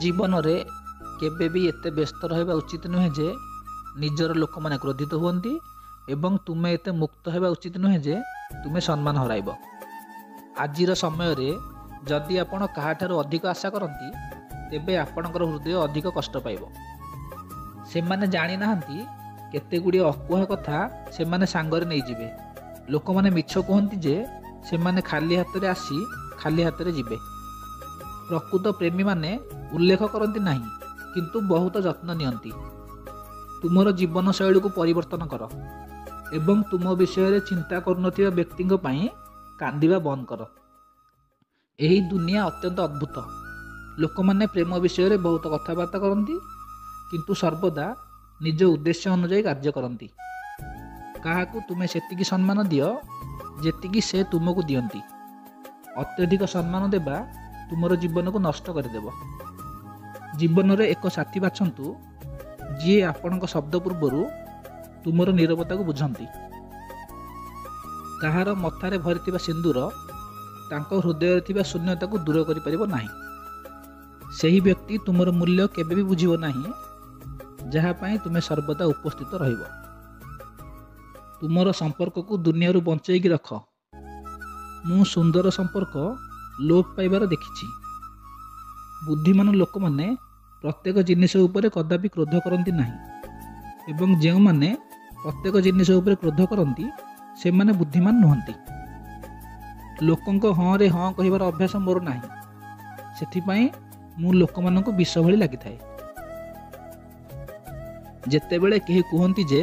जीवन में केबे भी एते व्यस्त रहा उचित नुहे जे निजर लोक मैंने क्रोधित हुअंती एवं तुमे एते मुक्त होगा उचित नुहे जे तुमे सम्मान हराइब। आजिर समय रे जदि आपण काहाठारु अधिक आशा करती तेबे आपणकर हृदय अधिक कष्ट पाइब। सेमाने जानी नाहंती केते गुड़िए अकुहा कथा सेमाने सांगरे नहीं जिवे। लोक माने मिछ कहती जे सेमाने खाली हाथ रे आसी खाली हाथ रे जिवे। प्रकृत प्रेमी माने उल्लेख करती नहीं किंतु बहुत जत्न नियंती। तुमर जीवन शैली को परिवर्तन कर एवं तुम विषय रे चिंता करुनथिबा व्यक्तिंक पई कांदिबा बंद कर। एही दुनिया अत्यंत अद्भुत। लोक माने प्रेम विषय रे बहुत कथबार्ता करती किंतु सर्वदा निज उद्देश्य अनुଯାयी कार्य करती। काहाकू तुमे सेतिकी सम्मान दियो जेतिकी से तुमको दियंती। अत्यधिक सम्मान देबा तुमर जीवन को नष्ट करदेव। जीवन रे एक साथी बाछंतु जी आपणक शब्द पूर्वर तुमर नीरवता को बुझंती। कहार मथारे भरिथिबा सिंदूर तांको हृदय थिबा शून्यता को दूर करि परिबो नाही। सेही व्यक्ति तुमर मूल्य केबे भी बुझिबो नाही जहा पाई तुमे सर्वदा उपस्थित रहिबो। तुमर संपर्क को दुनिया रु बंचेकी रख। मु सुंदर संपर्क लोप पाइबार देखिछि। बुद्धिमान लोक माने प्रत्येक जिनिष उपरे कदापि क्रोध करती नहीं एवं जो माने प्रत्येक जिनिष उपरे क्रोध करती से माने बुद्धिमान नुहंती। लोकंक हाँ रे हाँ कहिबार अभ्यास मोर नाही। सेथिपाई मु लोक मानक विष भली लागिथाए। जेतेबेले केही कहती जे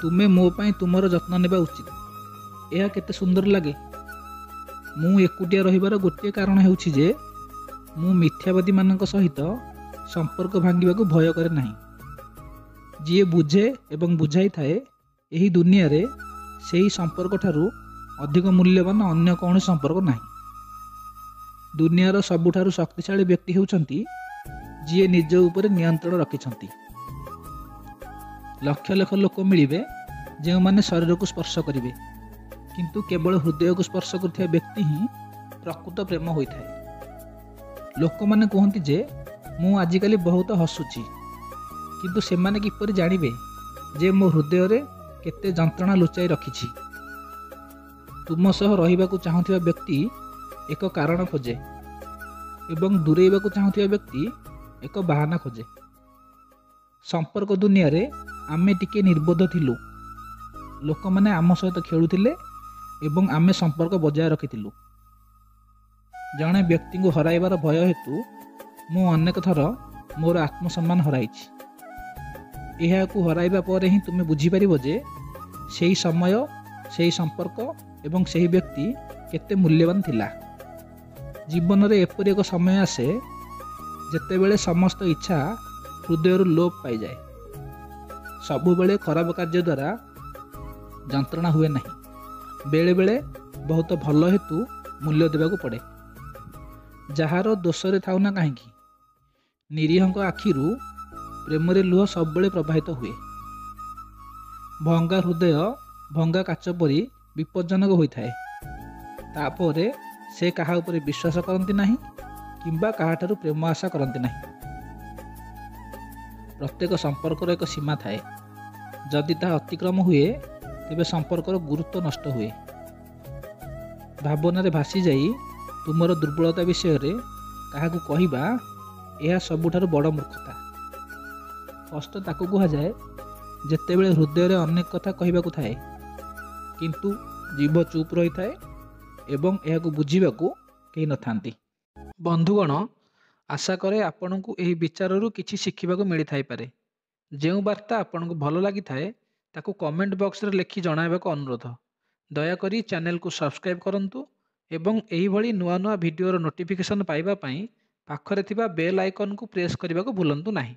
तुमे मो पाई तुमर जत्न नेबा उचित यह केते सुंदर लगे। मु एकुटिया रहिबार गोटे कारण हेउछि जे मु मिथ्यावादी मानक सहित संपर्क भांगिबा को भय करे नहीं। जी बुझे एवं बुझाई थाए एही दुनिया रे सेही संपर्क ठारू अधिक मूल्यवान अन्य कौन संपर्क नहीं। दुनियार सबुठारू शक्तिशाली व्यक्ति हेउछंती जी निज उपरे नियंत्रण रखिछंती। लक्ष लक्ष लोक मिलिबे जे माने शरीर को स्पर्श करिवे किंतु केवल हृदय को स्पर्श करथिबा व्यक्ति ही प्रकृत प्रेम होइथाए। लोक माने कहंती जे मु आजिकाली बहुत हसुची किंतु सेमाने किपरि जानिबे जे मो हृदय रे केते जंत्रणा लुचाई रखिछि। तुम सह रहिबाकू चाहुथिबा व्यक्ति एक कारण खोजे एवं दूरेइबाकू चाहुथिबा व्यक्ति एक बहाना खोजे। संपर्क दुनिया रे आमे टिके निर्बोध थिलु। लोक माने आम सहित खेलुथिले एवं आमे संपर्क बजाय रखिथिलु। जणे व्यक्ति को हराइबार भय हेतु मु अनेक थर मोर आत्मसम्मान हराइछि। एहाकू हराइबा परे ही तुमे बुझी परिबो जे सेही समय सेही संपर्क एवं सेही व्यक्ति केते मूल्यवान थिला। जीवन रे एपरि एक समय आसे जेतेबेले समस्त इच्छा हृदय लोप पाई जाए। सबु बेले खराब कार्य द्वारा जंत्रणा हुए नहीं। बेले बेले बहुत भल हेतु मूल्य देबाकू पड़े। जहार दोष रे थाउ ना काहेकि निरीहंक आखिरु प्रेम रे लुह सब बेले प्रवाहित हुए। भंगा हृदय भंगा काच परी विपज्जनक होइथाए। तापरे से काहा उपरे विश्वास करती नहीं किंबा काहाठारु प्रेम आशा करती नहीं। प्रत्येक संपर्क एक सीमा थाए। जदि ताहा अतिक्रम हुए तेबे संपर्कर गुरुत्व नष्ट हुए। भावना रे भासी जाई तुमर दुर्बलता विषय रे काहाकू कहिबा यह सबुठारु बड़ मूर्खता। कष्ट ताकू कहा जाए जेतेबेले हृदय रे अनेक कथा कहिबाकू थाए किंतु जीव चुप रही थाए एवं यह बुझीबाकू केही नथांती। बंधुगण, आशा करे आपनकू एही विचाररू किछि शिखिबाकू मिली थाई पारे। जेउ वार्ता आपनकू भल लागि थाए ताकू कमेंट बॉक्स रे लिखि जणाइबाकू अनुरोध। दयाकरी चैनल को सब्सक्राइब करंतु एवं एही भली नुआ नुआ वीडियोर नोटिफिकेशन पाइबा पई पाखरे थिबा बेल आइकन को प्रेस करने को भूलंतु नहीं।